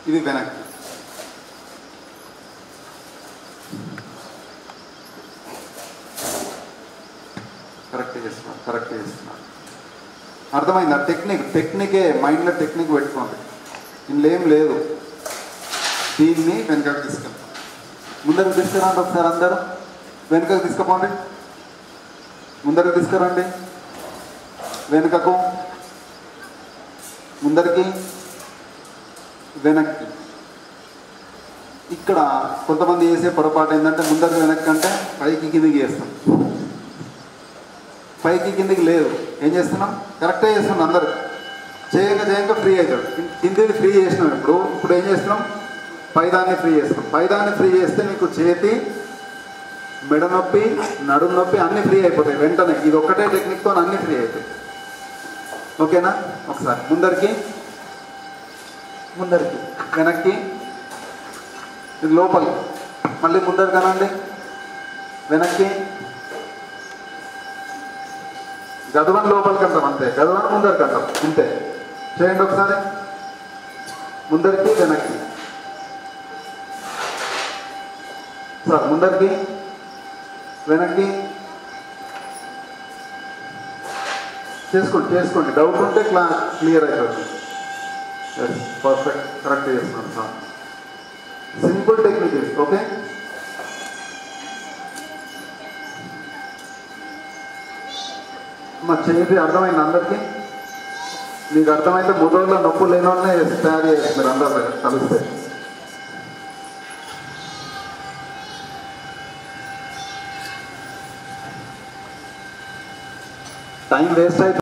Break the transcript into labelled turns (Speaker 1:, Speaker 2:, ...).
Speaker 1: ఇది వెనక్కి. కరెక్ట్ చేస్తున్నారు. అర్థమైందా? టెక్నికే మైండ్లో టెక్నిక్ పెట్టుకోండి, ఇందులో ఏం లేదు. దీన్ని వెనకకు తీసుకెళ్తాం. ముందరకు తీసుకురండి ఒకసారి, అందరూ వెనుకకు తీసుకుపోండి. ముందరకు తీసుకురండి, వెనుకకు, ముందరికి, వెనక్కి. ఇక్కడ కొంతమంది చేసే పొరపాటు ఏంటంటే ముందరికి వెనక్కి అంటే పైకి కిందికి చేస్తాం. పైకి కిందికి లేదు, ఏం చేస్తున్నాం? కరెక్టే చేస్తున్నాం. అందరూ చేయక ఫ్రీ అవుతాడు. కిందికి ఫ్రీ చేసినాం. ఇప్పుడు ఏం చేస్తున్నాం? పైదాన్ని ఫ్రీ చేస్తాం. పైదాన్ని ఫ్రీ చేస్తే నీకు చేతి, మెడ నొప్పి, నడుము నొప్పి అన్నీ ఫ్రీ అయిపోతాయి వెంటనే. ఇది ఒక్కటే టెక్నిక్తో అన్నీ ఫ్రీ అవుతాయి. ఓకేనా? ఒకసారి ముందరికి, వెనక్కి, ఇది లోపలికి, మళ్ళీ ముందరికి అనండి, వెనక్కి, గదవని లోపలికి అంటాం అంతే, గదవని ముందరికి అంటాం అంతే. చేయండి ఒకసారి. ముందరికి, వెనక్కి, సార్ ముందరికి, వెనక్కి. చేసుకోండి. డౌట్ ఉంటే క్లియర్ అయిపోతుంది. పర్ఫెక్ట్, కరెక్ట్ చేస్తున్నాను సార్. సింపుల్ టెక్నిక్ ఇది. ఓకే, మా చేతి అర్థమైంది అందరికీ? మీకు అర్థమైతే ముదోళ్ళ నొప్పులు లేని వాళ్ళనే తయారు చేసి మీరు అందరూ కలిస్తే. టైం వేస్ట్ అయితే